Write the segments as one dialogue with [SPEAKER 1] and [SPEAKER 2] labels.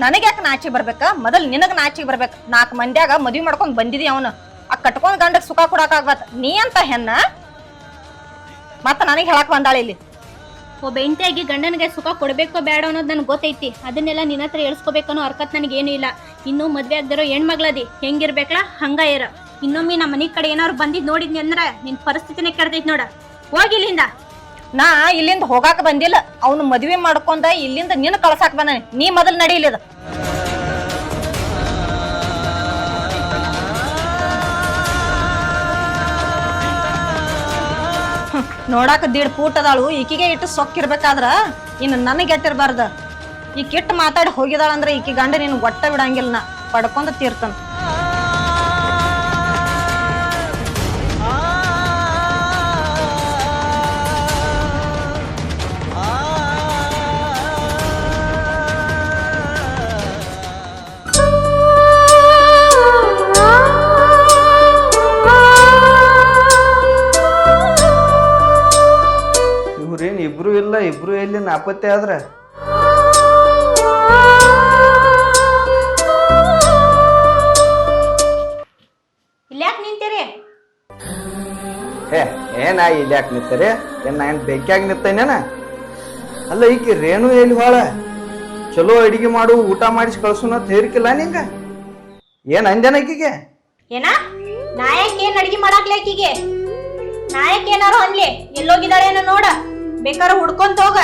[SPEAKER 1] ನನಗ್ ಯಾಕೆ ನಾಚಿಗೆ ಬರ್ಬೇಕ? ಮೊದಲ್ ನಿನಗ್ ನಾಚಿಗೆ ಬರ್ಬೇಕ. 4 ಮಂದ್ಯಾಗ ಮದ್ವಿ ಮಾಡ್ಕೊಂಡ್ ಬಂದಿದಿ ಅವನು. ಆ ಕಟ್ಕೊಂಡ್ ಗಂಡಕ್ ಸುಖ ಕೊಡಾಕ ಆಗ್ಬಾರ್ದ. ನೀ ಅಂತ ಹೆಣ್ಣ ಮತ್ತ ನನಗ್ ಹೇಳಕ್ ಬಂದಾಳ ಇಲ್ಲಿ.
[SPEAKER 2] ಒಬ್ಬ ಹೆಂಡತಿಯಾಗಿ ಗಂಡನಿಗೆ ಸುಖ ಕೊಡ್ಬೇಕೋ ಬೇಡ ಅನ್ನೋದು ನನ್ಗೆ ಗೊತ್ತೈತಿ. ಅದನ್ನೆಲ್ಲ ನಿನ್ನ ಹತ್ರ ಹೇಳ್ಸ್ಕೊಬೇಕನ್ನೋ ಅರ್ಕತ್ ನನಗೇನು ಇಲ್ಲ. ಇನ್ನೂ ಮದ್ವೆ ಆಗದಿರೋ ಹೆಣ್ಮಗ್ಳದಿ ಹೆಂಗಿರ್ಬೇಕಲ್ಲ ಹಂಗ ಇರ. ಇನ್ನೊಮ್ಮೆ ನಮ್ಮ ಮನೆ ಕಡೆ ಏನಾದ್ರು ಬಂದಿದ್ ನೋಡಿದ್ನಿ ಅಂದ್ರ ನಿನ್ ಪರಿಸ್ಥಿತಿನೇ ಕೆಡ್ತೈತಿ ನೋಡ. ಹೋಗಿಲ್ಲಿಂದ.
[SPEAKER 1] ನಾ ಇಲ್ಲಿಂದ ಹೋಗಾಕ ಬಂದಿಲ್ಲ. ಅವ್ನು ಮದ್ವೆ ಮಾಡ್ಕೊಂಡ ಇಲ್ಲಿಂದ ನಿನ್ ಕಳ್ಸಾಕ್ ಬಂದಾನೆ. ನೀ ಮೊದಲ್ ನಡೀಲಿದ. ನೋಡಾಕ 1.5 ಫೂಟ್ ಅದಾಳು. ಈಕಿಗೆ ಇಟ್ಟು ಸೊಕ್ಕಿರ್ಬೇಕಾದ್ರ ಇನ್ನು ನನಗೆ ಎಟ್ಟಿರ್ಬಾರ್ದ. ಈಕ ಇಟ್ಟು ಮಾತಾಡಿ ಹೋಗಿದಾಳಂದ್ರ ಈಕಿ ಗಂಡ ನೀನು ಒಟ್ಟ ಬಿಡಂಗಿಲ್ಲ. ನಾ ಪಡ್ಕೊಂಡ ತೀರ್ತನ.
[SPEAKER 3] ಇವ್ರೇನು ಇಬ್ರು ಇಲ್ಲ, ಇಬ್ರು ಎಲ್ಲಿ ನಾಪತ್ತೆ ಆದ್ರ
[SPEAKER 2] ಇಲ್ಯಾಕ್ ನಿಂತೀರಿ?
[SPEAKER 3] ಏನ ಇಲ್ಲಿ ಯಾಕೆ ನಿಂತಾರೆ? ಏನ್ ಬೆಂಕಿಯಾಗ ನಿಂತೇನೇನ? ಅಲ್ಲ ಈಕಿ ರೇಣು ಎಲ್ಲಿ ಬಾಳ ಚಲೋ ಅಡಿಗೆ ಮಾಡು, ಊಟ ಮಾಡಿಸಿ ಕಳ್ಸುನ ಹೇರಿಕಿಲ್ಲ ನಿಂಗ? ಏನ್ ಅಂಜನ ಆಕಿಗೆ?
[SPEAKER 2] ಏನ ನಾಯಕ್ ಏನ್ ಅಡಿಗೆ ಮಾಡಾಕ್ಲೇಕಿಗೆ? ನಾಯಕ್ ಏನಾರು ಅನ್ಲಿ. ಎಲ್ಲೋಗಿದಾಳೇನೋ ನೋಡ, ಬೇಕಾದ್ರೆ ಹುಡ್ಕೊಂತ ಹೋಗ.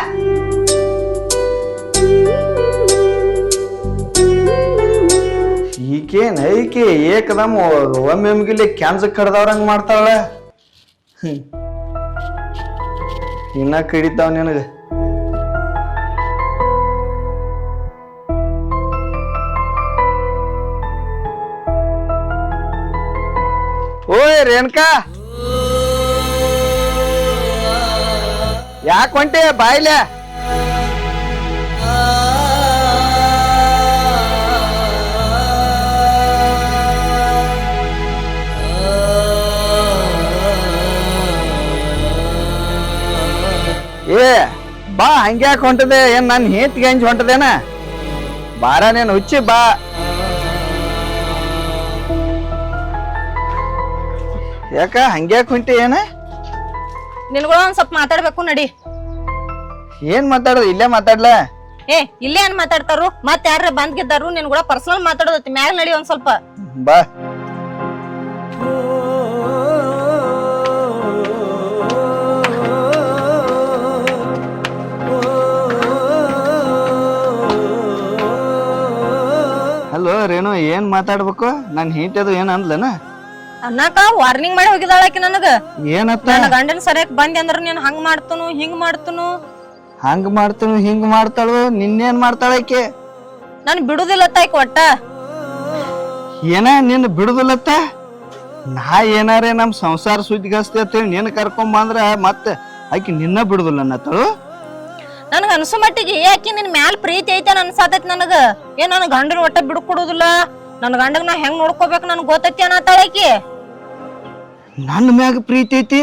[SPEAKER 3] ಈಕೇನ್ ಐಕಿ ಏಕದಮ್ ಒಮ್ಮೆಮ್ಗಿಲಿ ಕ್ಯಾನ್ಸರ್ ಕಡ್ದವ್ರಂಗ ಮಾಡ್ತಾಳ. ಇನ್ನ ಕಡಿತಾವ ನಿನಗ. ಓಯ್ ರೇಣುಕಾ, ಯಾಕೆ ಹೊಂಟೆ ಬಾಯ್ಲೆ? ಏ ಬಾ, ಹಂಗ್ಯಾಕೆ ಹೊಂಟದೆ? ಏನ್ ನನ್ ಹೇತಿಗೆ ಹಂಜ್ ಹೊಂಟದೇನ? ಬಾರ ನೀನು ಹುಚ್ಚಿ ಬಾ. ಯಾಕ ಹಂಗ್ಯಾಕೆ ಹೊಂಟಿ? ಏನ
[SPEAKER 1] ನಿನ್ಗಳು ಒಂದ್ ಸ್ವಲ್ಪ ಮಾತಾಡ್ಬೇಕು. ನಡಿ.
[SPEAKER 3] ಏನ್ ಮಾತಾಡೋದು? ಇಲ್ಲೇ ಮಾತಾಡ್ಲ?
[SPEAKER 1] ಇಲ್ಲೇ ಏನ್ ಮಾತಾಡ್ತಾರು? ಮತ್ ಯಾರ ಬಂದ್ಗಿದ್ದಾರು? ನಿನ್ ಕೂಡ ಪರ್ಸನಲ್ ಮಾತಾಡೋದೈತಿ. ಮ್ಯಾಗ ನಡಿ ಒಂದ್ ಸ್ವಲ್ಪ.
[SPEAKER 3] ಬಾ. ಹಲೋ ರೇಣು, ಏನ್ ಮಾತಾಡ್ಬೇಕು? ನನ್ ಹೆಂಡತಿ ಅದು ಏನ್ ಅಂದ್ಲನ?
[SPEAKER 1] ಅನ್ನಕ ವಾರ್ನಿಂಗ್ ಮಾಡಿ ಹೋಗಿದಾಳಕಿ ನನಗ.
[SPEAKER 3] ಏನತ್ತ?
[SPEAKER 1] ನನ್ನ ಗಂಡನ ಸರಿಯಾಗಿ ಬಂದಿ ಅಂದ್ರ ನೀನ್ ಹಂಗ್ ಮಾಡ್ತನು, ಹಿಂಗ್ ಮಾಡ್ತನು.
[SPEAKER 3] ಹಂಗ ಮಾಡ್ತಾನು ಹಿಂಗ ಮಾಡ್ತಾಳು. ನಿನ್ನೇನ್ ಮಾಡ್ತಾಳಕ್ಕೆ?
[SPEAKER 1] ನನ್ ಬಿಡುದಿಲ್ಲತ್ತ ಈಕ ಒಟ್ಟ.
[SPEAKER 3] ಏನ ನಿನ್ನ ಬಿಡುದಿಲ್ಲತ್ತ? ನಾ ಏನಾರೇ ನಮ್ ಸಂಸಾರ ಸುದ್ದಿಗಸ್ತಿ ಅಂತೇಳಿ ನೀನ್ ಕರ್ಕೊಂಡ್ ಬಂದ್ರ ಮತ್ತ ಆಕಿ ನಿನ್ನ ಬಿಡುದಿಲ್ಲ ಅನ್ನತ್ತಳು.
[SPEAKER 1] ನನ್ಗ ಅನ್ಸು ಮಟ್ಟಿಗೆ ಆಕಿ ನಿನ್ ಮ್ಯಾಲ ಪ್ರೀತಿ ಐತೆ ಅನ್ಸಾತೈತಿ ನನಗ. ನನ್ ಗಂಡನ ಒಟ್ಟ ಬಿಡ್ಕೊಡುದಿಲ್ಲ. ನನ್ ಗಂಡಗ್ ನಾ ಹೆಂಗ್ ನೋಡ್ಕೋಬೇಕು ನನ್ಗ್ ಗೊತ್ತೈತಿ ಅನ್ನತ್ತಾಳಕಿ.
[SPEAKER 3] ನನ್ನ ಮ್ಯಾಗ ಪ್ರೀತಿ ಐತಿ?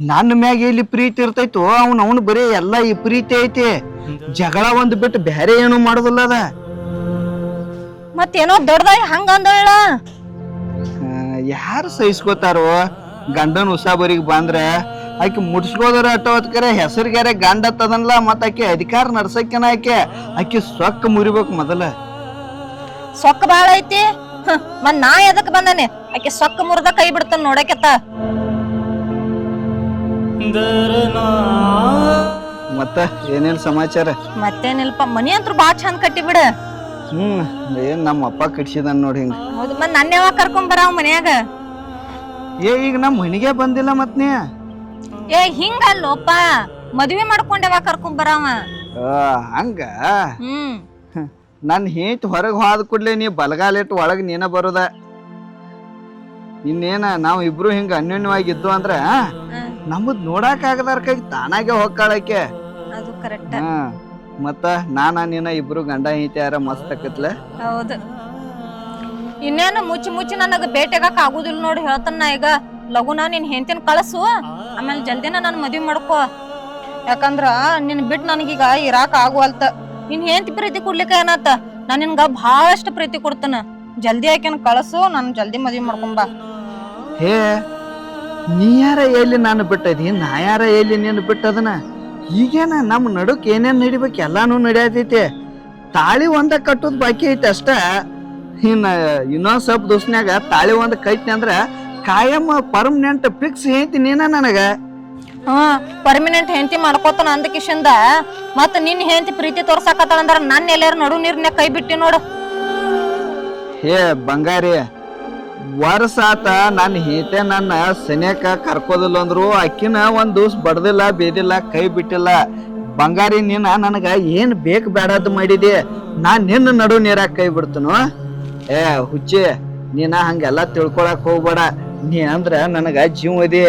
[SPEAKER 3] ನನ್ನ ಮ್ಯಾಗ ಎಲ್ಲಿ ಪ್ರೀತಿ ಇರ್ತೈತೋ? ಅವನು ಬರೀ ಎಲ್ಲಾ ಈ ಪ್ರೀತಿ ಐತಿ. ಜಗಳ ಒಂದ್ ಬಿಟ್ಟು ಬೇರೆ ಏನು ಮಾಡುದಿಲ್ಲ ಅದ.
[SPEAKER 1] ಮತ್ತೇನೋ ದೊಡ್ಡದಾಗಿ ಹಂಗ ಅಂದಳ.
[SPEAKER 3] ಯಾರು ಸಹಿಸ್ಕೋತಾರೋ? ಗಂಡನ ಉಸಾಬರಿಗೆ ಬಂದ್ರ ಆಕಿ ಮುಡ್ಸ್ಕೋದ್ರ ಅಟ್ಟೋತ್ಕರೆ ಹೆಸರಿಗಾರೆ ಗಂಡ ತದನ್ಲ. ಮತ್ತ ಆಕಿ ಅಧಿಕಾರ ನಡ್ಸಕ್ಕೇನ ಆಕಿ ಸೊಕ್ಕ ಮುರಿಬೇಕು ಮೊದಲ.
[SPEAKER 1] ಸೊಕ್ಕ ಬಾಳ ಐತಿ. ಮತ್ ನಾ ಎದಕ್ ಬಂದಾನೆ? ಆಕೆ ಸೊಕ್ಕ ಮುರ್ದ ಕೈ ಬಿಡ್ತಾನ ನೋಡಕೆತ್ತ.
[SPEAKER 3] ಮತ್ತ ಏನೇನ್ ಸಮಾಚಾರ?
[SPEAKER 1] ಮತ್ತೇನಿಲ್ಪ. ಮನಿ ಅಂತೂ ಬಾಳ ಚಂದ ಕಟ್ಟಿ ಬಿಡ.
[SPEAKER 3] ಏನ್ ನಮ್ಮ ಅಪ್ಪ ಕಟ್ಸಿದನ್ ನೋಡಿ ಹಿಂಗ.
[SPEAKER 1] ಹೌದು. ಮತ್ ನನ್ನ ಯಾವಾಗ ಕರ್ಕೊಂಡ್ ಬರಾವ ಮನ್ಯಾಗ?
[SPEAKER 3] ಈಗ ನಮ್ ಮನಿಗೆ ಬಂದಿಲ್ಲ ಮತ್ ನೀ?
[SPEAKER 1] ಹಿಂಗಲ್ಲೋಪ, ಮದ್ವಿ ಮಾಡ್ಕೊಂಡ್ ಯಾವಾಗ ಕರ್ಕೊಂಡ್ ಬರಾವ?
[SPEAKER 3] ಹಂಗ ನನ್ ಹೇಂಟ್ ಹೊರಗ್ ಹೋದ ಕೂಡ್ಲೆ ನೀ ಬಲಗಾಲಿಟ್ಟು ಒಳಗ್ ನೀನ ಬರೋದ. ಇನ್ನೇನ ನಾವ್ ಇಬ್ರು ಹಿಂಗ ಅನ್ಯೋನ್ಯವಾಗಿದ್ದು ಅಂದ್ರ ನಮ್ಮದ್ ನೋಡಾಕ್ ಆಗದಾರ ಕೈ ತಾನಾಗೆ ಹೋಗ್ಕಾಳಕ್ಕೆ.
[SPEAKER 1] ಅದು ಕರೆಕ್ಟ್.
[SPEAKER 3] ಮತ್ತ ನೀನ ಇಬ್ರು ಗಂಡ ಹೆಂಡತಿ ಯಾರ ಮಸ್ತ್ ಆಕತ್ಲ.
[SPEAKER 1] ಹೌದು. ಇನ್ನೇನು ಮುಚ್ಚಿ ಮುಚ್ಚಿ ನನಗ ಭೇಟಿಯಾಗಕ್ ಆಗುದಿಲ್ಲ ನೋಡಿ. ಹೇಳ್ತಾನ ಈಗ ಲಗುನ ನಿನ್ ಹೆಂಡತಿನ ಕಳಸು, ಆಮೇಲೆ ಜಲ್ದಿನ ನನ್ ಮದ್ವಿ ಮಾಡ್ಕೋ. ಯಾಕಂದ್ರ ನಿನ್ ಬಿಟ್ಟು ನನಗೀಗ ಇರಾಕ್ ಆಗುವಲ್ತ. ನಿನ್ ಹೆಂಡತಿ ಪ್ರೀತಿ ಕೊಡ್ಲಿಕ್ಕ ಏನತ್ತ? ನಾನು ನಿನ್ಗ ಬಹಳಷ್ಟು ಪ್ರೀತಿ ಕೊಡ್ತೇನೆ. ಜಲ್ದಿ ಆಕೆನ ಕಳಸು, ನಾನು ಜಲ್ದಿ ಮದ್ವಿ ಮಾಡ್ಕೊಂಬ.
[SPEAKER 3] ಹೇ, ನೀ ಯಾರ ಎಲ್ಲಿ ನಾನು ಬಿಟ್ಟದಿ, ನಾ ಯಾರ ಎಲ್ಲಿ ನೀನು ಬಿಟ್ಟದನ? ಈಗೇನ ನಮ್ಮ ನಡುಕ್ ಏನೇನ್ ನಡಿಬೇಕು ಎಲ್ಲಾನು ನಡಿಯತೈತಿ. ತಾಳಿ ಒಂದ ಕಟ್ಟೋದ್ ಬಾಕಿ ಐತಿ ಅಷ್ಟ. ಇನ್ನೊಂದ್ ಸ್ವಲ್ಪ ದಿವ್ಸನ್ಯಾಗ ತಾಳಿ ಒಂದ್ ಕೈತಿ ಅಂದ್ರ ಕಾಯಂ ಪರ್ಮನೆಂಟ್ ಫಿಕ್ಸ್ ಹೇಳ್ತಿ ನೀನ ನನಗ.
[SPEAKER 1] ಪರ್ಮನೆಂಟ್ ಹೆಂಡತಿ ಮಾಡ್ಕೋತಾನ ಅಂದ ಕಿಶಂದ ಮತ್ತ ನಿನ್ ಹೆಂಡತಿ ಪ್ರೀತಿ ತೋರ್ಸಾಕತ್ತಾಳ ಅಂದ್ರ ನನ್ನ ಎಲ್ಲಾರು ನಡು ನೀರ್ನ್ಯಾಗ ಕೈ ಬಿಟ್ಟಿ ನೋಡು.
[SPEAKER 3] ಹೇ ಬಂಗಾರಿ, ವರ್ಷ ಆತ ನನ್ನ ಹೇತೆ ನನ್ನ ಸನಿಯಕ ಕರ್ಕೋದಿಲ್ಲ ಅಂದ್ರು ಅಕ್ಕಿನ ಒಂದ್ ದಿವ್ಸ ಬಡ್ದಿಲ್ಲ ಬೇದಿಲ್ಲ ಕೈ ಬಿಟ್ಟಿಲ್ಲ. ಬಂಗಾರಿ, ನೀನ ನನಗ ಏನ್ ಬೇಕು ಬೇಡದ್ ಮಾಡಿದಿ, ನಾನ್ ನಿನ್ನ ನಡು ನೀರಾಗ ಕೈ ಬಿಡ್ತನು? ಏ ಹುಚ್ಚಿ, ನೀನ ಹಂಗೆಲ್ಲ ತಿಳ್ಕೊಳಕ್ ಹೋಗ್ಬೇಡ. ನೀ ಅಂದ್ರ ನನಗ ಜೀವ ಅದಿ.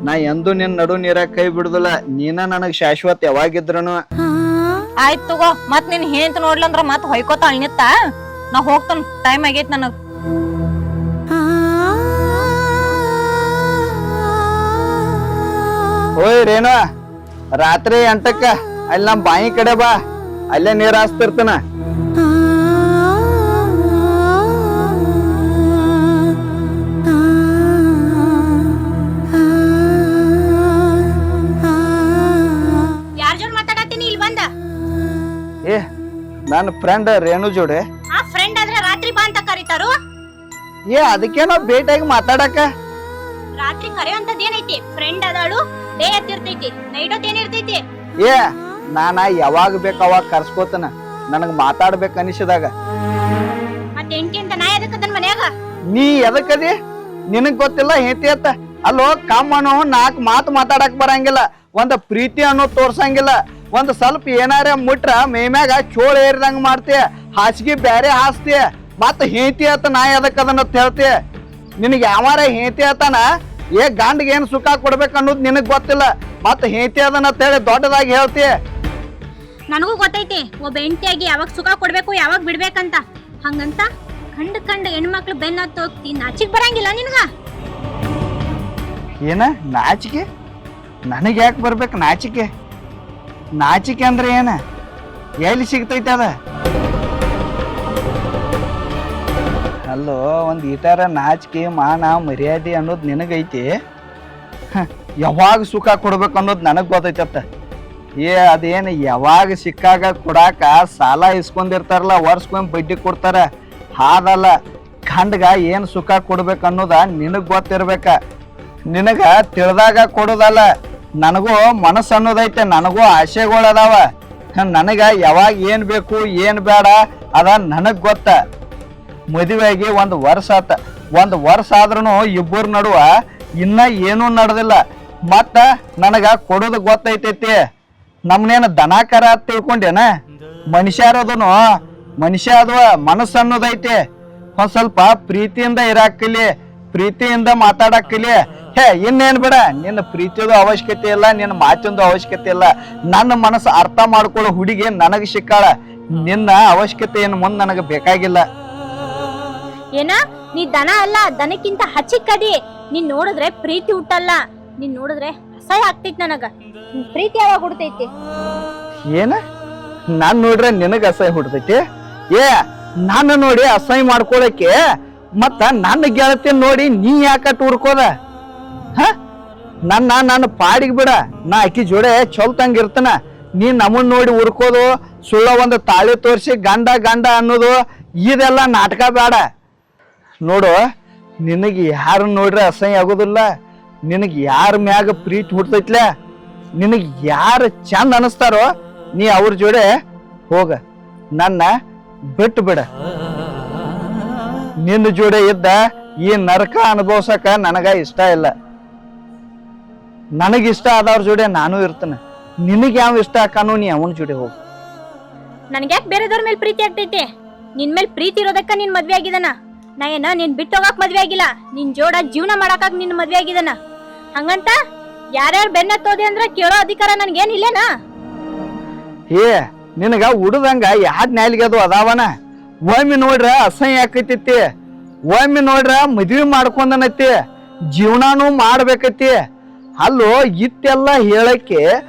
[SPEAKER 3] ನಾ ಎಂದೂ ನಿನ್ ನಡು ನೀರಾಗ ಕೈ ಬಿಡುದಿಲ್ಲ. ನೀನ ನನಗ್ ಶಾಶ್ವತ ಯಾವಾಗಿದ್ರನು.
[SPEAKER 1] ಆಯ್ತು ತಗೋ, ಮತ್ ನಿನ್ ಹೆಂಡತಿ ನೋಡ್ಲಂದ್ರ ಮತ್ ಹೊಯ್ಕೋತ ಅಳ್ನಿತ್ತ. ನಾ ಹೋಗ್ತಾನ, ಟೈಮ್ ಆಗೈತ್ ನನಗ್.
[SPEAKER 3] ಓಯ್ ರೇಣು, ರಾತ್ರಿ 8ಕ್ಕ ಅಲ್ಲಿ ನಮ್ ಬಾಯಿ ಕಡೆ ಬಾ, ಅಲ್ಲೇ ನೀರ್ ಹಾಸ್ತಿರ್ತಾನ.
[SPEAKER 2] ಯಾರ್ ಜೋಡ್ ಮಾತಾಡತ್ತೀನಿ ಇಲ್ಲಿ ಬಂದ?
[SPEAKER 3] ಏ, ನನ್ನ ಫ್ರೆಂಡ್ ರೇಣು ಜೋಡೆ.
[SPEAKER 2] ಆ ಫ್ರೆಂಡ್ ಆದ್ರೆ ರಾತ್ರಿ ಬಾ ಅಂತ ಕರೀತಾರು.
[SPEAKER 3] ಏ, ಅದಕ್ಕೇನೋ ಭೇಟಿಯಾಗಿ ಮಾತಾಡಕ.
[SPEAKER 2] ರಾತ್ರಿ ಕರೆಯುವಂತದ್ ಏನೈತಿ? ಫ್ರೆಂಡ್ ಅದಾಳು, ಡೇ ಎತ್ತಿರ್ತೈತಿ, ನೈಟ್ ಹೊತ್ತು ಏನಿರ್ತೈತಿ?
[SPEAKER 3] ಏ, ನಾನ ಯಾವಾಗ ಬೇಕು ಅವಾಗ ಕರ್ಸ್ಕೋತನ, ನನಗ್ ಮಾತಾಡ್ಬೇಕು ಅನಿಸಿದಾಗ.
[SPEAKER 2] ಮತ್ತೆ ಹೆಂಡತಿ ಅಂತ ನಾ ಎದಕ್ಕದನ್ ಮನ್ಯಾಗ?
[SPEAKER 3] ನೀ ಎದಕ್ಕದಿ? ನಿನಗ್ ಗೊತ್ತಿಲ್ಲ ಹೇತಿ ಅತ್ತ? ಅಲ್ಲೋ ಕಮ್ಮನು 4 ಮಾತು ಮಾತಾಡಕ್ ಬರಂಗಿಲ್ಲ, ಒಂದ್ ಪ್ರೀತಿ ಅನ್ನೋ ತೋರ್ಸಂಗಿಲ್ಲ. ಒಂದ್ ಸ್ವಲ್ಪ ಏನಾರ ಮುಟ್ರ ಮೇಮ್ಯಾಗ ಚೋಳ ಏರಿದಂಗ ಮಾಡ್ತಿ, ಹಾಸಿಗೆ ಬ್ಯಾರೆ ಹಾಸ್ತಿ. ಮತ್ತ ಹೇತಿ ಅತ್ತ ನಾ ಎದಕ್ಕದನ್ನ ಹೇಳ್ತಿ? ನಿನಗ್ ಯಾವಾರ ಹೇತಿ ಅತ್ತನ ಏ ಗಂಡಿಗೆ ಏನ್ ಸುಖ ಕೊಡ್ಬೇಕು ಅನ್ನೋದು ನಿನಗ್ ಗೊತ್ತಿಲ್ಲ. ಮತ್ತ ಹೇತಿ ಅದನ್ನ ಹೇಳಿ ದೊಡ್ಡದಾಗಿ ಹೇಳ್ತಿ.
[SPEAKER 2] ನನಗೂ ಗೊತ್ತೈತಿ ಒಬ್ಬ ಹೆಂಡತಿಯಾಗಿ ಯಾವಾಗ ಸುಖ ಕೊಡ್ಬೇಕು ಯಾವಾಗ ಬಿಡ್ಬೇಕಂತ. ಹಂಗಂತ ಕಂಡ ಹೆಣ್ಮಕ್ಳು ಬೆನ್ನ ಹತ್ತು ಹೋಗ್ತಿ, ನಾಚಿಕ್ ಬರಂಗಿಲ್ಲ ನಿನಗ?
[SPEAKER 3] ಏನ ನಾಚಿಕೆ? ನನಗೆ ಯಾಕೆ ಬರ್ಬೇಕು ನಾಚಿಕೆ? ನಾಚಿಕೆ ಅಂದ್ರೆ ಏನ? ಎಲ್ಲಿ ಸಿಗ್ತೈತೆ ಅದ? ಅಲ್ಲೋ, ಒಂದ್ ಈಟಾರ ನಾಚಿಕೆ ಮಾನ ಮರ್ಯಾದೆ ಅನ್ನೋದು ನಿನಗೈತಿ. ಯಾವಾಗ ಸುಖ ಕೊಡ್ಬೇಕು ಅನ್ನೋದು ನನಗ್ ಗೊತ್ತೈತತ್ತ. ಏ ಅದೇನು ಯಾವಾಗ ಸಿಕ್ಕಾಗ ಕೊಡಾಕ ಸಾಲ ಇಸ್ಕೊಂಡಿರ್ತಾರಲ್ಲ, ವರ್ಷಕ್ಕೊಮ್ಮೆ ಬಡ್ಡಿ ಕೊಡ್ತಾರ. ಹಾದಲ್ಲ, ಗಂಡಗ ಏನ್ ಸುಖ ಕೊಡ್ಬೇಕು ಅನ್ನೋದ ನಿನಗ್ ಗೊತ್ತಿರ್ಬೇಕ. ನಿನಗ ತಿಳಿದಾಗ ಕೊಡೋದಲ್ಲ. ನನಗೂ ಮನಸ್ಸು ಅನ್ನೋದೈತೆ, ನನಗೂ ಆಸೆಗಳದಾವ. ನನಗ ಯಾವಾಗ ಏನ್ ಬೇಕು ಏನ್ ಬೇಡ ಅದ ನನಗ್ ಗೊತ್ತ. ಮದುವೆಗೆ 1 ವರ್ಷ ಆತ. 1 ವರ್ಷ ಆದ್ರೂ ಇಬ್ಬರ ನಡುವ ಇನ್ನ ಏನೂ ನಡೆದಿಲ್ಲ. ಮತ್ತ ನನಗ ಕೊಡೋದು ಗೊತ್ತೈತೈತಿ. ನಮ್ನೇನು ದನಾಕರ ಅಂತ ತಿಳ್ಕೊಂಡೇನ? ಮನುಷ್ಯರದನು ಮನುಷ್ಯ ಅದ್ವ, ಮನಸ್ಸು ಅನ್ನೋದೈತಿ. ಒಂದ್ ಸ್ವಲ್ಪ ಪ್ರೀತಿಯಿಂದ ಇರಾಕಲಿ, ಪ್ರೀತಿಯಿಂದ ಮಾತಾಡಕ್ಕಲಿ. ಹೇ, ಇನ್ನೇನ್ ಬೇಡ, ನಿನ್ನ ಪ್ರೀತಿಯದು ಅವಶ್ಯಕತೆ ಇಲ್ಲ, ನಿನ್ನ ಮಾತಿಂದು ಅವಶ್ಯಕತೆ ಇಲ್ಲ. ನನ್ನ ಮನಸ್ಸು ಅರ್ಥ ಮಾಡ್ಕೊಳ್ಳೋ ಹುಡುಗಿ ನನಗ್ ಸಿಕ್ಕಾಳ. ನಿನ್ನ ಅವಶ್ಯಕತೆ ಏನು ಮುಂದೆ ನನಗೆ ಬೇಕಾಗಿಲ್ಲ.
[SPEAKER 2] ಏನ ನೀ ದನ ಅಲ್ಲ, ದನಕ್ಕಿಂತ ಹಚ್ಚಿಕ್ಕದಿ. ನೀನ್ ನೋಡಿದ್ರೆ ಪ್ರೀತಿ ಹುಟ್ಟಲ್ಲ, ನೀನ್ ನೋಡಿದ್ರೆ ಅಸಹ್ಯ ಆಗ್ತೈತಿ ನನಗ. ಪ್ರೀತಿ ಯಾವಾಗ ಹುಡ್ತೈತಿ?
[SPEAKER 3] ಏನ ನಾನ್ ನೋಡ್ರೆ ನಿನಗ ಅಸಹ್ಯ ಹುಡ್ತೈತಿ? ಏ, ನಾನು ನೋಡಿ ಅಸಹ್ಯ ಮಾಡ್ಕೊಳಕ್ಕೆ ಮತ್ತ ನನ್ನ ಗೆಳತಿ ನೋಡಿ ನೀ ಯಾಕಟ್ ಹುಡ್ಕೋದ? ನನ್ನ ಪಾಡಿಗೆ ಬಿಡ, ನಾ ಆಕಿ ಜೋಡೆ ಚೊಲ್ತಂಗ ಇರ್ತನ. ನೀ ನಮ್ಮನ್ ನೋಡಿ ಹುರ್ಕೋದು, ಸುಳ್ಳ ಒಂದು ತಾಳಿ ತೋರಿಸಿ ಗಂಡ ಗಂಡ ಅನ್ನೋದು, ಇದೆಲ್ಲ ನಾಟಕ ಬೇಡ. ನೋಡು, ನಿನಗೆ ಯಾರು ನೋಡ್ರೆ ಅಸಹ್ಯ ಆಗೋದಿಲ್ಲ. ನಿನಗೆ ಯಾರ ಮ್ಯಾಗ ಪ್ರೀತಿ ಹುಡ್ತೈತ್ಲ, ನಿನಗೆ ಯಾರು ಚಂದ ಅನಿಸ್ತಾರೋ ನೀ ಅವ್ರ ಜೋಡೆ ಹೋಗ, ನನ್ನ ಬಿಟ್ಟು ಬಿಡ. ನಿನ್ನ ಜೋಡೆ ಇದ್ದ ಈ ನರಕ ಅನುಭವಿಸಕ ನನಗ ಇಷ್ಟ ಇಲ್ಲ. ನನಗಿಷ್ಟ ಆದವ್ರ ಜೋಡೆ ನಾನು ಇರ್ತೇನೆ. ನಿನಗೆ ಯಾವ ಇಷ್ಟ ಆಕಾನು ನೀ ಅವನ ಜೋಡೆ ಹೋಗ.
[SPEAKER 2] ನನ್ಗ್ಯಾಕ್ ಬೇರೆದವ್ರ ಮೇಲೆ ಪ್ರೀತಿ ಆಗ್ತೈತಿ? ನಿನ್ ಮೇಲೆ ಪ್ರೀತಿ ಇರೋದಕ್ಕ ನಿನ್ ಮದ್ವೆ ಆಗಿದನ. ನಾ ಏನ ನೀನ್ ಬಿಟ್ಟು ಹೋಗಾಕ್ ಮದ್ವೆ ಆಗಿಲ್ಲ, ನಿನ್ ಜೋಡ ಜೀವನ ಮಾಡಾಕ ನಿನ್ ಮದ್ವೆ ಆಗಿದನ. ಹಂಗಂತ ಯಾರ್ಯಾರು ಬೆನ್ನತ್ತೋದೆ ಅಂದ್ರ ಕೇಳೋ ಅಧಿಕಾರ ನನ್ಗೇನಿಲ್ಲೇನಾ?
[SPEAKER 3] ಏ, ನಿನಗ ಉಡ್ದಂಗ ಯಾದ್ ನ್ಯಾಲಿಗೆ ಅದು ಅದಾವನ? ಒಮ್ಮೆ ನೋಡ್ರ ಅಸಹ್ಯ ಆಕೈತಿ, ಒಮ್ಮೆ ನೋಡ್ರ ಮದ್ವಿ ಮಾಡ್ಕೊಂಡನೈತಿ, ಜೀವನಾನು ಮಾಡ್ಬೇಕೈತಿ. ಅಲ್ಲೋ ಇತ್ತೆಲ್ಲ ಹೇಳಕ್ಕೆ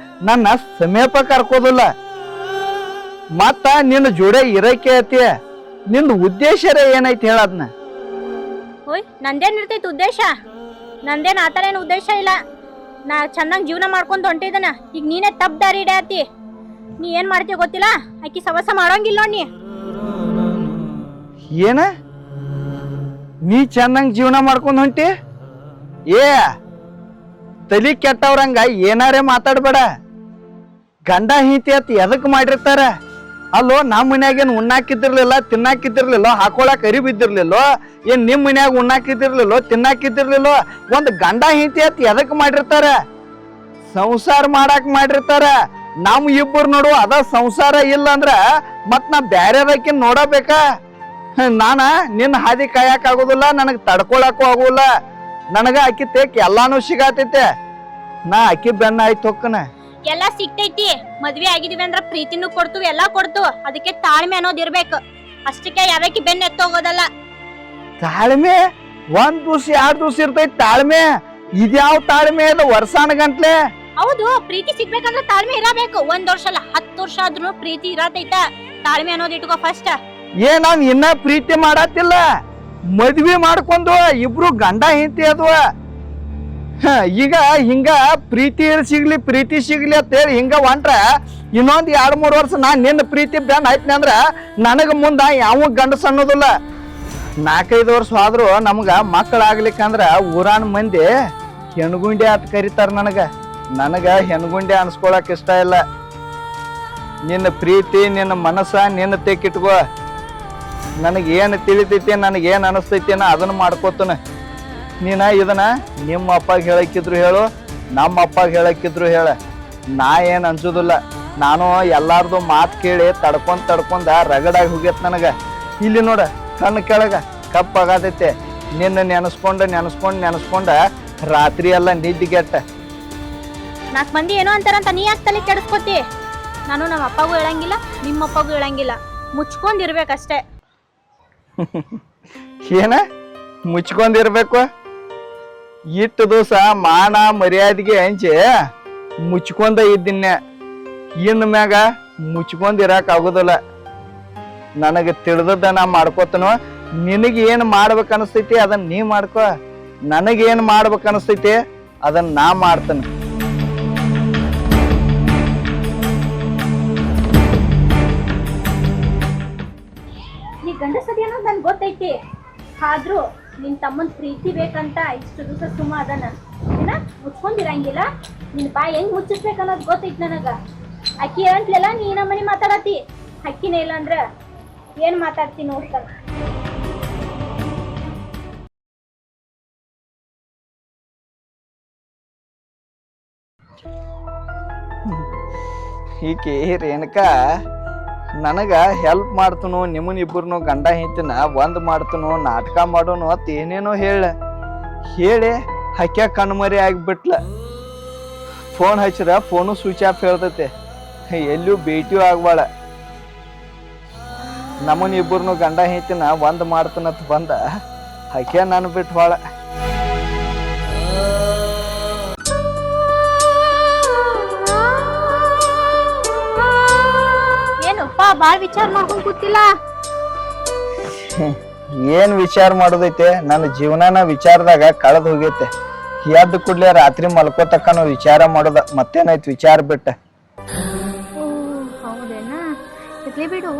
[SPEAKER 3] ನನ್ನ ಸಮೀಪ ಕರ್ಕೋದಿಲ್ಲ. ಮತ್ತ ನಿನ್ನ ಜೋಡೆ ಇರಕ್ಕೆ ಐತಿ ನಿಂದು ಉದ್ದೇಶರೇ ಏನೈತಿ ಹೇಳದ್ನ.
[SPEAKER 2] ಓಯ್ ನಂದೇನ್ ಇರ್ತೈತಿ ಉದ್ದೇಶ? ನಂದೇನ್ ಆತರ ಏನು ಉದ್ದೇಶ ಇಲ್ಲ. ನಾ ಚೆನ್ನಾಗಿ ಜೀವನ ಮಾಡ್ಕೊಂತ ಹೊಂಟಿದನ. ಈಗ ನೀನೇ ತಪ್ಪು ದಾರಿ ಹಿಡಿಯತಿ. ನೀ ಏನ್ ಮಾಡ್ತೀಯ ಗೊತ್ತಿಲ್ಲ. ಆಕಿ ಸವಸ ಮಾಡೋಂಗಿಲ್ಲ ನೀ.
[SPEAKER 3] ಏನ ನೀ ಚೆನ್ನಾಗಿ ಜೀವನ ಮಾಡ್ಕೊಂಡ್ ಹೊಂಟಿ? ಏ ತಲಿ ಕೆಟ್ಟವ್ರಂಗ ಏನಾರೇ ಮಾತಾಡ್ಬೇಡ. ಗಂಡ ಹಿಂತಿ ಅತ್ ಎದಕ್ ಮಾಡಿರ್ತಾರ? ಅಲ್ಲೋ ನಮ್ಮ ಮನ್ಯಾಗೇನ್ ಉಣ್ಣಾಕಿದ್ದಿರ್ಲಿಲ್ಲ, ತಿನ್ನಾಕಿದ್ದಿರ್ಲಿಲ್ಲ, ಹಾಕೊಳಕ್ ಅರಿ ಬಿದ್ದಿರ್ಲಿಲ್ಲೋ? ಏನ್ ನಿಮ್ ಮನ್ಯಾಗ ಉಣ್ಣಾಕಿದ್ದಿರ್ಲಿಲ್ಲೋ, ತಿನ್ನಾಕಿದ್ದಿರ್ಲಿಲ್ಲೋ? ಒಂದ್ ಗಂಡ ಹಿಂತಿ ಅತ್ ಎದಕ್ ಮಾಡಿರ್ತಾರ? ಸಂಸಾರ ಮಾಡಾಕ್ ಮಾಡಿರ್ತಾರ. ನಮ್ ಇಬ್ಬರು ನೋಡು ಅದ ಸಂಸಾರ ಇಲ್ಲ ಅಂದ್ರ ಮತ್ ನಾ ಬ್ಯಾರೆದಕ್ಕಿನ್ ನೋಡಬೇಕ. ನಾನ ನಿನ್ನ ಹಾದಿ ಕಾಯಕ್ ಆಗೋದಿಲ್ಲ, ನನಗ್ ತಡ್ಕೊಳಕ್ಕೂ ಆಗೋಲ್ಲ. ನನಗ ಅಕ್ಕಿ ತೇಕ್ ಎಲ್ಲಾನು ಸಿಗಾತೈತೆ. ನಾ ಅಕ್ಕಿ ಬೆನ್ನ ಆಯ್ತು ಹೊಕ್ಕನ.
[SPEAKER 2] ಎಲ್ಲಾ ಸಿಕ್ತೈತಿ. ಮದ್ವೆ ಆಗಿದೀವಿ ಅಂದ್ರ ಪ್ರೀತಿನೂ ಕೊಡ್ತು, ಎಲ್ಲಾ ಕೊಡ್ತು. ಅದಕ್ಕೆ ತಾಳ್ಮೆ ಅನ್ನೋದ್ ಇರ್ಬೇಕು. ಅಷ್ಟಕ್ಕೆ ಯಾರಕ್ಕಿ ಬೆನ್ನ ಎತ್ತೋಗೋದಲ್ಲ.
[SPEAKER 3] ತಾಳ್ಮೆ ಒಂದ್ ದಿವ್ಸ 2 ದಿವ್ಸ ಇರ್ತೈತಿ ತಾಳ್ಮೆ. ಇದ್ಯಾವ ತಾಳ್ಮೆ ಅದ ವರ್ಷಾನ ಗಂಟ್ಲೆ?
[SPEAKER 2] ಹೌದು, ಪ್ರೀತಿ ಸಿಗ್ಬೇಕಂದ್ರ ತಾಳ್ಮೆ ಇರಬೇಕು. 1 ವರ್ಷ ಅಲ್ಲ 10 ವರ್ಷ ಆದ್ರೂ ಪ್ರೀತಿ ಇರತೈತ. ತಾಳ್ಮೆ ಅನ್ನೋದ್ ಇಟ್ಕೋ ಫಸ್ಟ್.
[SPEAKER 3] ನಾವ್ ಇನ್ನ ಪ್ರೀತಿ ಮಾಡತ್ತಿಲ್ಲ, ಮದ್ವಿ ಮಾಡ್ಕೊಂಡು ಇಬ್ರು ಗಂಡ ಹೆಂಡತಿ ಅದ್ವ. ಈಗ ಹಿಂಗ ಪ್ರೀತಿ ಸಿಗ್ಲಿ ಅಂತ ಹೇಳಿ ಹಿಂಗ ಹೊಂಟ್ರ ಇನ್ನೊಂದ್ 2-3 ವರ್ಷ ನಾನ್ ನಿನ್ನ ಪ್ರೀತಿ ಬ್ಯಾನ್ ಆಯ್ತನಿ ಅಂದ್ರ ನನಗ ಮುಂದ ಯಾವ ಗಂಡಸ ಅನ್ನೋದಿಲ್ಲ. 4-5 ವರ್ಷ ಆದ್ರೂ ನಮ್ಗ ಮಕ್ಕಳಾಗ್ಲಿಕ್ಕಂದ್ರ ಊರಾನ್ ಮಂದಿ ಹೆಣ್ಗುಂಡಿ ಅಂತ ಕರೀತಾರ. ನನಗ ಹೆಣ್ಗುಂಡಿ ಅನ್ಸ್ಕೊಳಕ್ ಇಷ್ಟ ಇಲ್ಲ. ನಿನ್ನ ಪ್ರೀತಿ ನಿನ್ನ ಮನಸ್ಸ ನಿನ್ನ ತೆಕ್ಕಿಟ್ಕೋ. ನನಗೇನು ತಿಳಿತೈತಿ, ನನಗೇನು ಅನಿಸ್ತೈತಿ ಅದನ್ನ ಮಾಡ್ಕೋತನ. ನೀನ ಇದನ್ನ ನಿಮ್ಮ ಅಪ್ಪಾಗ ಹೇಳಕ್ಕಿದ್ರು ಹೇಳು, ನಮ್ಮ ಅಪ್ಪಾಗ ಹೇಳಕ್ಕಿದ್ರು ಹೇಳ. ನಾ ಏನ್ ಅನ್ಸೋದಿಲ್ಲ. ನಾನು ಎಲ್ಲಾರ್ದು ಮಾತು ಕೇಳಿ ತಡ್ಕೊಂಡ ರಗಡಾಗಿ ಹೋಗ್ಯತ್ ನನಗ. ಇಲ್ಲಿ ನೋಡ ಕಣ್ಣು ಕೆಳಗ ಕಪ್ಪಾಗತೈತೆ. ನಿನ್ನ ನೆನಸ್ಕೊಂಡ ರಾತ್ರಿ ಎಲ್ಲ ನಿದ್ದಿಗೆಟ್ಟ.
[SPEAKER 2] 4 ಮಂದಿ ಏನೋ ಅಂತಾರಂತ ನೀ ಯಾಕೆ ತಲೆ ಕೆಡಿಸ್ಕೊತಿ? ನಾನು ನಮ್ಮ ಅಪ್ಪಗೂ ಹೇಳಂಗಿಲ್ಲ, ನಿಮ್ಮ ಅಪ್ಪಗೂ ಹೇಳಂಗಿಲ್ಲ. ಮುಚ್ಕೊಂಡಿರ್ಬೇಕಷ್ಟೇ.
[SPEAKER 3] ಏನ ಮುಚ್ಕೊಂಡಿರ್ಬೇಕು? ಇಟ್ಟು ದಿವಸ ಮಾನ ಮರ್ಯಾದೆಗೆ ಹಂಚಿ ಮುಚ್ಕೊಂಡ ಇದ್ದೀನಿ. ಇನ್ ಮ್ಯಾಗ ಮುಚ್ಕೊಂಡಿರಕ್ ಆಗುದಿಲ್ಲ. ನನಗೆ ತಿಳಿದದ್ದ ನಾ ಮಾಡ್ಕೋತನೋ. ನಿನಗೆ ಏನ್ ಮಾಡ್ಬೇಕು ಅನಿಸ್ತೈತಿ ಅದನ್ನ ನೀ ಮಾಡ್ಕೋ. ನನಗೇನ್ ಮಾಡ್ಬೇಕು ಅನಿಸ್ತೈತಿ ಅದನ್ನ ನಾ ಮಾಡ್ತೇನೆ.
[SPEAKER 2] ನೀ ಗಂಡಸದಿ ಅನ್ನೋದು ನನ್ಗೆ ಗೊತ್ತೈತಿ. ಆದ್ರೂ ನಿನ್ ತಮ್ಮನ್ ಪ್ರೀತಿ ಬೇಕಂತ ಇಷ್ಟು ದಿವಸ ಸುಮ್ಮ ಅದನ್ನ ಏನ ಮುಚ್ಕೊಂಡಿರಂಗಿಲ್ಲ. ನಿನ್ ಬಾಯಿ ಹೆಂಗ್ ಮುಚ್ಚಿಸ್ಬೇಕನ್ನೋದು ಗೊತ್ತೈತಿ ನನಗ. ಅಕ್ಕಿ ಅಂತಲೆಲ್ಲ ನೀ ನಮ್ಮ ಮನೆ ಮಾತಾಡತಿ. ಅಕ್ಕಿನೇ ಇಲ್ಲ ಅಂದ್ರ ಏನ್ ಮಾತಾಡ್ತಿ ನೋಡ್ತಾರ.
[SPEAKER 3] ಈಕೆ ರೇಣುಕಾ ನನಗ ಹೆಲ್ಪ್ ಮಾಡ್ತನು, ನಿಮ್ಮನಿಬ್ಬರನು ಗಂಡ ಹೆಂಡತಿನ ಒಂದ್ ಮಾಡ್ತನು, ನಾಟಕ ಮಾಡೋನು ಅತ್ ಏನೇನೋ ಹೇಳಿ ಹಕ್ಯ ಕಣ್ಮರಿ ಆಗಿಬಿಟ್ಲ. ಫೋನ್ ಹಚ್ಚಿರ ಫೋನು ಸ್ವಿಚ್ ಆಫ್ ಹೇಳ್ತೈತೆ. ಎಲ್ಲೂ ಭೇಟಿಯೂ ಆಗ್ಬಾಳ. ನಮ್ಮನಿಬ್ಬರನು ಗಂಡ ಹೆಂಡತಿನ ಒಂದ್ ಮಾಡ್ತನತ್ ಬಂದ ಹಕ್ಯ ನಾನು ಬಿಟ್ಟು ಬಾಳ.
[SPEAKER 2] ಬಾಳ್ ವಿಚಾರ ಮಾಡ್ಕೊಂಡ್ ಕೂತಿಲ್ಲ.
[SPEAKER 3] ಏನ್ ವಿಚಾರ ಮಾಡೋದೈತೆ? ನನ್ನ ಜೀವನನ ವಿಚಾರದಾಗ ಕಳೆದ್ ಹೋಗೈತೆ. ಎದ್ದು ಕೂಡ್ಲೆ ರಾತ್ರಿ ಮಲ್ಕೋತಕ್ಕನು ವಿಚಾರ ಮಾಡೋದ. ಮತ್ತೇನಾಯ್ತು ವಿಚಾರ ಬಿಟ್ಟ?
[SPEAKER 2] ಹೌದೇನಾ? ಇರ್ಲಿ ಬಿಡು.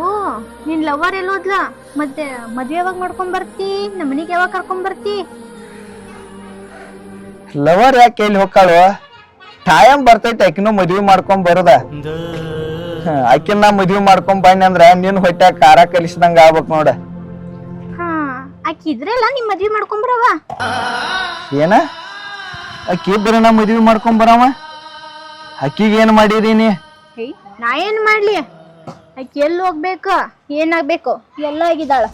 [SPEAKER 2] ನಿನ್ ಲವರ್ ಎಲ್ಲೋದ್ಲ? ಮತ್ತೆ ಮದ್ವೆ ಯಾವಾಗ ಮಾಡ್ಕೊಂಡ್ ಬರ್ತಿ? ನಮ್ಮ ಮನಿಗೆ ಯಾವಾಗ ಕರ್ಕೊಂಡ್ ಬರ್ತಿ?
[SPEAKER 3] ಲವರ್ ಯಾಕೆ ಎಲ್ಲಿ ಹೋಗ್ಕಾಳು? ಟೈಮ್ ಬರ್ತೈತೆ ಆಕಿನೂ ಮದ್ವಿ ಮಾಡ್ಕೊಂಡ್ ಬರೋದ. ಆಕಿನ ಮದ್ವಿ ಮಾಡ್ಕೊಂಡ್ ಬನ್ನಿ ಅಂದ್ರ ನಿನ್ ಹೊಟ್ಯಾಗ ಖಾರ ಕಲಿಸಿದಂಗ ಆಗ್ಬೇಕ್ ನೋಡ.
[SPEAKER 2] ಆಕಿ ಇದ್ರೆಲ್ಲ ನಿಮ್ ಮದ್ವಿ ಮಾಡ್ಕೊಂಡ್ ಬರವ?
[SPEAKER 3] ಏನ ಆಕಿ ಇದ್ರ ನಾ ಮದ್ವಿ ಮಾಡ್ಕೊಂಡ್ ಬರವ? ಅಕ್ಕಿಗೆ ಏನ್ ಮಾಡಿದೀನಿ?
[SPEAKER 2] ನಾ ಏನ್ ಮಾಡ್ಲಿ? ಆಕಿ ಎಲ್ಲಿ ಹೋಗ್ಬೇಕು, ಏನಾಗ್ಬೇಕು ಎಲ್ಲ ಆಗಿದಾಳ.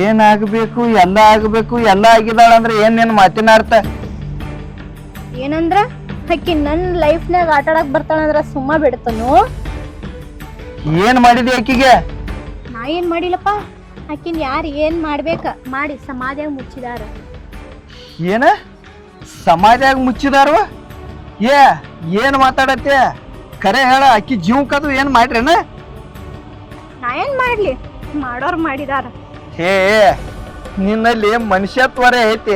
[SPEAKER 3] ಏನಾಗ್ಬೇಕು ಎಲ್ಲ ಆಗ್ಬೇಕು ಎಲ್ಲ ಆಗಿದಾಳ ಅಂದ್ರೆ ಏನ್ ಮಾತಿನ ಅರ್ಥ?
[SPEAKER 2] ಏನಂದ್ರ ಆಕಿ ನನ್ ಲೈಫ್ನಾಗ ಆಟ ಆಡಕ್ ಬರ್ತಾಳಂದ್ರ ಸುಮ್ಮ ಬಿಡ್ತಾನು.
[SPEAKER 3] ಏನ್ ಮಾಡಿದಿ ಆಕಿಗೆ?
[SPEAKER 2] ನಾ ಏನ್ ಮಾಡಿಲ್ಲಪ್ಪ. ಆಕಿನ್ ಯಾರು ಏನ್ ಮಾಡ್ಬೇಕ ಮಾಡಿ ಸಮಾಧಿಯಾಗ ಮುಚ್ಚಿದಾರ.
[SPEAKER 3] ಏನ ಸಮಾಧಿಯಾಗ ಮುಚ್ಚಿದಾರ? ಏನ್ ಮಾತಾಡತ್ತೆ? ಖರೆ ಹೇಳ. ಅಕ್ಕಿ ಜೀವಕ್ಕದು ಏನ್ ಮಾಡ್ರೇನ?
[SPEAKER 2] ನಾ ಏನ್ ಮಾಡ್ಲಿ, ಮಾಡೋರ್ ಮಾಡಿದಾರ.
[SPEAKER 3] ಹೇ ನಿನ್ನಲ್ಲಿ ಮನುಷ್ಯತ್ವರೇ ಐತಿ.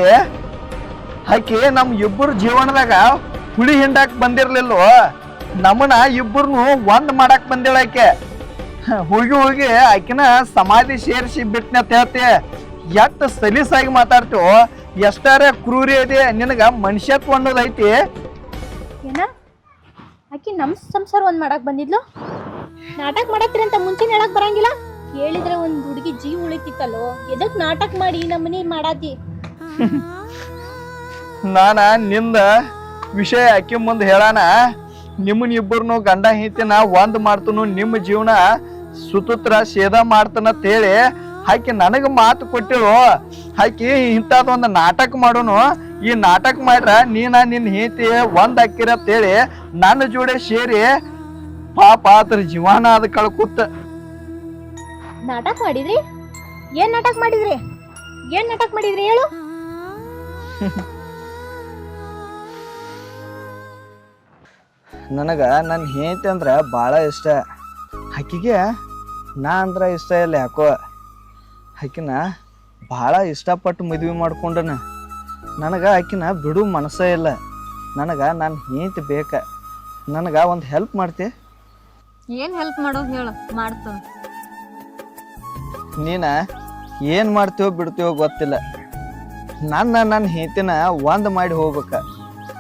[SPEAKER 3] ಆಕಿ ನಮ್ ಇಬ್ಬರು ಜೀವನದಾಗ ಹುಳಿ ಹಿಂಡಾಕ್ ಬಂದಿರ್ಲಿಲ್ವ, ನಮ್ಮನ್ನ ಇಬ್ಬರನ್ನು ಒಂದ್ ಮಾಡಾಕ್ ಬಂದಿಳ ಆಕೆ. ಹೋಗಿ ಹೋಗಿ ಆಕಿನ ಸಮಾಧಿ ಸೇರಿಸಿ ಬಿಟ್ನೆ ಅಂತ ಹೇಳ್ತಿ. ಎಷ್ಟ ಸಲೀಸಾಗಿ ಮಾತಾಡ್ತೀವೋ, ಎಷ್ಟಾರ ಕ್ರೂರಿ ಇದೆ ನಿನಗ ಮನುಷ್ಯತ್ವ ಅನ್ನೋದೈತಿ.
[SPEAKER 2] ಏನ ಆಕಿ ನಮ್ ಸಂಸಾರ ಒಂದ್ ಮಾಡಕ್ ಬಂದಿದ್ಲು? ನಾಟಕ ಮಾಡತ್ರಿ ಅಂತ ಮುಂಚೆನೆ ಹೇಳಕ್ ಬರಂಗಿಲ್ಲ? ಹೇಳಿದ್ರೆ ಒಂದ್ ಹುಡುಗಿ ಜೀವ ಉಳಿತಿತ್ತಲ್ಲೋ, ಎದಕ್ ನಾಟಕ ಮಾಡಿ ನಮ್ಮನಿ ಮಾಡಾತಿ?
[SPEAKER 3] ನಾನ ನಿಂದ ವಿಷಯ ಆಕಿ ಮುಂದೆ ಹೇಳಾನ, ನಿಮ್ಮನ್ ಇಬ್ಬರನ್ನು ಗಂಡ ಹೆಂಡತಿನ ಒಂದ್ ಮಾಡ್ತನು, ನಿಮ್ಮ ಜೀವನ ಸುತೂತ್ರ ಸೇದಾ ಮಾಡ್ತಾನಂತ ಹೇಳಿ ಆಕಿ ನನಗ ಮಾತು ಕೊಟ್ಟಿಳು. ಆಕಿ ಇಂಥದೊಂದು ನಾಟಕ ಮಾಡೋನು, ಈ ನಾಟಕ ಮಾಡ್ರ ನೀನ ನಿನ್ನ ಹೆಂಡತಿ ಒಂದ್ ಹಾಕಿರತ್ ಹೇಳಿ ನನ್ನ ಜೋಡೆ ಸೇರಿ ಪಾಪ ಅದ್ರ ಜೀವನ ಅದ ಕಳ್ಕೂತ.
[SPEAKER 2] ನಾಟಕ ಮಾಡಿದ್ರಿ? ಏನ್ ನಾಟಕ ಮಾಡಿದ್ರಿ? ಏನ್ ನಾಟಕ ಮಾಡಿದ್ರಿ ಹೇಳು?
[SPEAKER 3] ನನಗ ನನ್ನ ಹೆಂಡತಿ ಅಂದ್ರ ಭಾಳ ಇಷ್ಟ. ಆಕಿಗೆ ನಾ ಅಂದ್ರ ಇಷ್ಟ ಇಲ್ಲ ಯಾಕೋ. ಆಕಿನ ಭಾಳ ಇಷ್ಟಪಟ್ಟು ಮದ್ವೆ ಮಾಡ್ಕೊಂಡನ. ನನಗ ಆಕಿನ ಬಿಡು ಮನಸ್ಸೇ ಇಲ್ಲ. ನನಗ ನನ್ನ ಹೆಂಡತಿ ಬೇಕ. ನನಗ ಒಂದು ಹೆಲ್ಪ್ ಮಾಡ್ತಿ?
[SPEAKER 1] ಏನ್ ಹೆಲ್ಪ್ ಮಾಡೋದು ಹೇಳು, ಮಾಡ್ತು.
[SPEAKER 3] ನೀನ ಏನು ಮಾಡ್ತೀವೋ ಬಿಡ್ತೀವೋ ಗೊತ್ತಿಲ್ಲ, ನನ್ನ ಹೆಂಡತಿನ ಒಂದ್ ಮಾಡಿ ಹೋಗ್ಬೇಕ.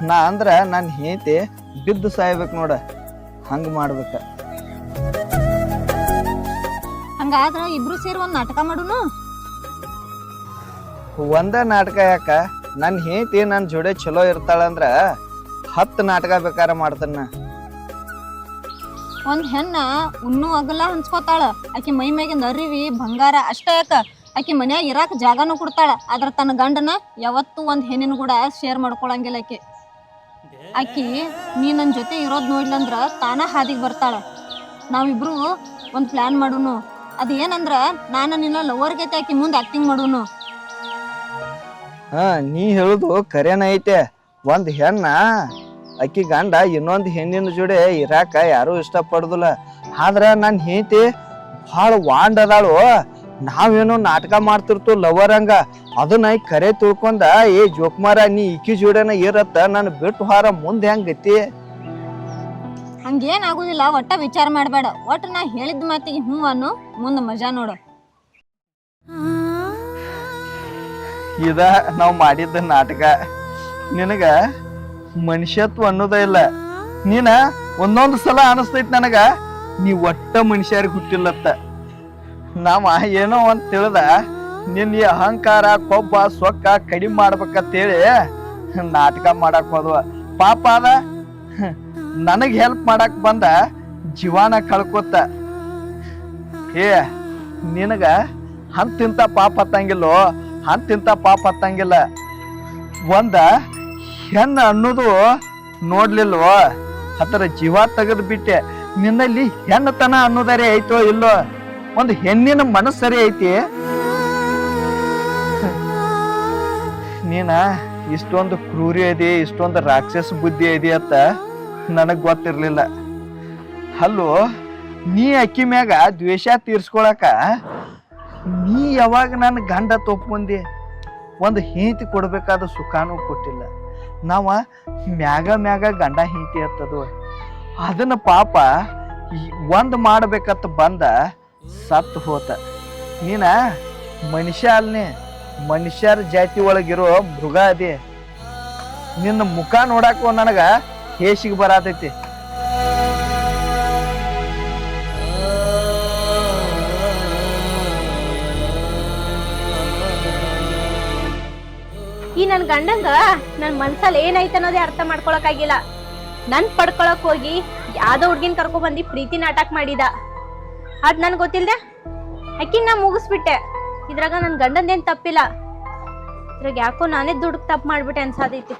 [SPEAKER 3] ನಾ ಅಂದ್ರ ನನ್ನ ಹೆಂಡತಿ ಬಿದ್ದು ಸಾಯ್ಬೇಕು ನೋಡ, ಹಂಗ ಮಾಡ್ಬೇಕ.
[SPEAKER 1] ಹಂಗಾದ್ರ ಇಬ್ರು ಸೇರಿ ಒಂದ್ ನಾಟಕ ಮಾಡುನು.
[SPEAKER 3] ಒಂದ ನಾಟಕ ಯಾಕ? ನನ್ನ ಹೆಂಡತಿ ನನ್ನ ಜೋಡೆ ಚಲೋ ಇರ್ತಾಳಂದ್ರ 10 ನಾಟಕ ಬೇಕಾರ ಮಾಡ್ತಾನ.
[SPEAKER 1] ಒಂದ್ ಹೆಣ್ಣ ಉಣ್ಣು ಅಗಲ ಹಂಚ್ಕೋತಾಳ. ಆಕಿ ಮೈ ಮ್ಯಾಗಿಂದ ಅರಿವಿ ಬಂಗಾರ ಅಷ್ಟ ಯಾಕ, ಆಕಿ ಮನ್ಯಾಗ ಇರಾಕ ಜಾಗನೂ ಕೊಡ್ತಾಳ. ಆದ್ರ ತನ್ನ ಗಂಡನ ಯಾವತ್ತೂ ಒಂದ್ ಹೆಣ್ಣಿನ ಕೂಡ ಶೇರ್ ಮಾಡ್ಕೊಳಂಗಿಲ್ಲ ಆಕಿ. ಆಕಿ ನೀ ನನ್ನ ಜೊತೆ ಇರೋದ್ ನೋಡ್ಲಂದ್ರ ತಾನ ಹಾದಿಗೆ ಬರ್ತಾಳ. ನಾವಿಬ್ರು ಒಂದ್ ಪ್ಲಾನ್ ಮಾಡುನು. ಅದ ಏನಂದ್ರ ನಾನು ನಿನ್ನ ಲವರ್ ಗೈತೆ ಆಕಿ ಮುಂದೆ ಆಕ್ಟಿಂಗ್ ಮಾಡುನು.
[SPEAKER 3] ನೀ ಹೇಳುದು ಕರೆನ ಐತೆ. ಒಂದ್ ಹೆಣ್ಣ ಅಕ್ಕಿ ಗಂಡ ಇನ್ನೊಂದ್ ಹೆಣ್ಣಿನ ಜೋಡಿ ಇರಾಕ ಯಾರು ಇಷ್ಟ ಪಡುದಿಲ್ಲ. ಆದ್ರ ನನ್ನ ಹೆಂಡತಿ ಭಾಳ ವಾಂಡ್ ಅದಾಳು. ನಾವೇನೋ ನಾಟಕ ಮಾಡ್ತಿರ್ತು ಲವರ್ ಹಂಗ, ಅದನ್ನ ಕರೆ ತಿಳ್ಕೊಂಡ ಏ ಜೋಕುಮಾರ ನೀ ಇಕ್ಕಿ ಜೋಡಿನ ಇರತ್ತ ನಾನು ಬಿಟ್ಟು ಹಾರ ಮುಂದೆ ಹೆಂಗ್ ಗತಿ?
[SPEAKER 1] ಹಂಗೇನ್ ಆಗುದಿಲ್ಲ, ಒಟ್ಟ ವಿಚಾರ ಮಾಡ್ಬೇಡ. ಒಟ್ಟ ನಾ ಹೇಳಿದ ಮಾತಿಗೆ ಹ್ಞೂ ಅನ್ನು, ಮುಂದೆ ಮಜಾ ನೋಡು.
[SPEAKER 3] ಇದ ನಾವ್ ಮಾಡಿದ್ದ ನಾಟಕ. ನಿನಗ ಮನುಷ್ಯತ್ವ ಅನ್ನೋದೇ ಇಲ್ಲ. ನೀನ ಒಂದೊಂದು ಸಲ ಅನಿಸ್ತೈತಿ ನನಗ ನೀ ಒಟ್ಟ ಮನುಷ್ಯರಿಗೆ ಹುಟ್ಟಿಲ್ಲತ್ತ. ನಾವ ಏನೋ ಅಂತ ತಿಳಿದ ನಿನ್ ಈ ಅಹಂಕಾರ ಕೊಬ್ಬ ಸೊಕ್ಕ ಕಡಿಮೆ ಮಾಡ್ಬೇಕಂತೇಳಿ ನಾಟಕ ಮಾಡಕ್ ಹೋದ್ವ. ಪಾಪ ಅದ ನನಗ್ ಹೆಲ್ಪ್ ಮಾಡಕ್ ಬಂದ ಜೀವನ ಕಳ್ಕೊತ. ಏ ನಿನಗ ಅಂತಿಂತ ಪಾಪ ಹತ್ತಂಗಿಲ್ಲೋ, ಅಂತಿಂತ ಪಾಪ ಹತ್ತಂಗಿಲ್ಲ. ಒಂದ ಹೆಣ್ಣು ಅನ್ನೋದು ನೋಡ್ಲಿಲ್ವೋ, ಅದರ ಜೀವ ತೆಗೆದು ಬಿಟ್ಟೆ. ನಿನ್ನಲ್ಲಿ ಹೆಣ್ಣತನ ಅನ್ನೋದರೇ ಐತೋ ಇಲ್ಲೋ? ಒಂದು ಹೆಣ್ಣಿನ ಮನಸ್ಸರಿ ಐತಿ. ನೀನ ಇಷ್ಟೊಂದು ಕ್ರೂರಿ ಐತಿ, ಇಷ್ಟೊಂದು ರಾಕ್ಷಸ ಬುದ್ಧಿ ಐತಿ ಅಂತ ನನಗ್ ಗೊತ್ತಿರ್ಲಿಲ್ಲ. ಅಲ್ಲೋ ನೀ ಅಕ್ಕಿ ಮ್ಯಾಗ ದ್ವೇಷ ತೀರ್ಸ್ಕೊಳಕ ನೀ ಯಾವಾಗ ನನ್ನ ಗಂಡ ತೋಪ್ಕೊಂಡಿ? ಒಂದು ಹೆಂಡತಿ ಕೊಡ್ಬೇಕಾದ ಸುಖಾನೂ ಕೊಟ್ಟಿಲ್ಲ. ನಾವ ಮ್ಯಾಗ ಗಂಡ ಹೆಂಡತಿ ಹತ್ತದು. ಅದನ್ನ ಪಾಪ ಒಂದ್ ಮಾಡ್ಬೇಕಂತ ಬಂದ ಸತ್ತು ಹೋತ. ನೀನ ಮನುಷ್ಯ ಅಲ್ನೇ, ಮನುಷ್ಯರ ಜಾತಿ ಒಳಗಿರೋ ಮೃಗ ಅದೇ. ನಿನ್ನ ಮುಖ ನೋಡಾಕ ನನಗ ಹೇಸಿಗೆ ಬರತೈತಿ.
[SPEAKER 2] ಈ ನನ್ ಗಂಡಂಗ ನನ್ ಮನ್ಸಲ್ಲಿ ಏನೈತೆ ಅನ್ನೋದೇ ಅರ್ಥ ಮಾಡ್ಕೊಳಕಾಗಿಲ್ಲ. ನನ್ ಪಡ್ಕೊಳಕ್ ಹೋಗಿ ಯಾವ್ದೋ ಹುಡ್ಗಿನ್ ಕರ್ಕೊ ಬಂದಿ ಪ್ರೀತಿ ನಾಟಕ ಮಾಡಿದ. ಅದ್ ನನ್ ಗೊತ್ತಿಲ್ದೆ ಅಕ್ಕಿನ ನಾ ಮುಗಿಸ್ಬಿಟ್ಟೆ. ಇದ್ರಾಗ ನನ್ ಗಂಡಂದೇನ್ ತಪ್ಪಿಲ್ಲ. ಇದ್ರಾಗ ಯಾಕೋ ನಾನೇ ದುಡ್ಡು ತಪ್ಪು ಮಾಡ್ಬಿಟ್ಟೆ ಅನ್ಸಾದೈತಿ.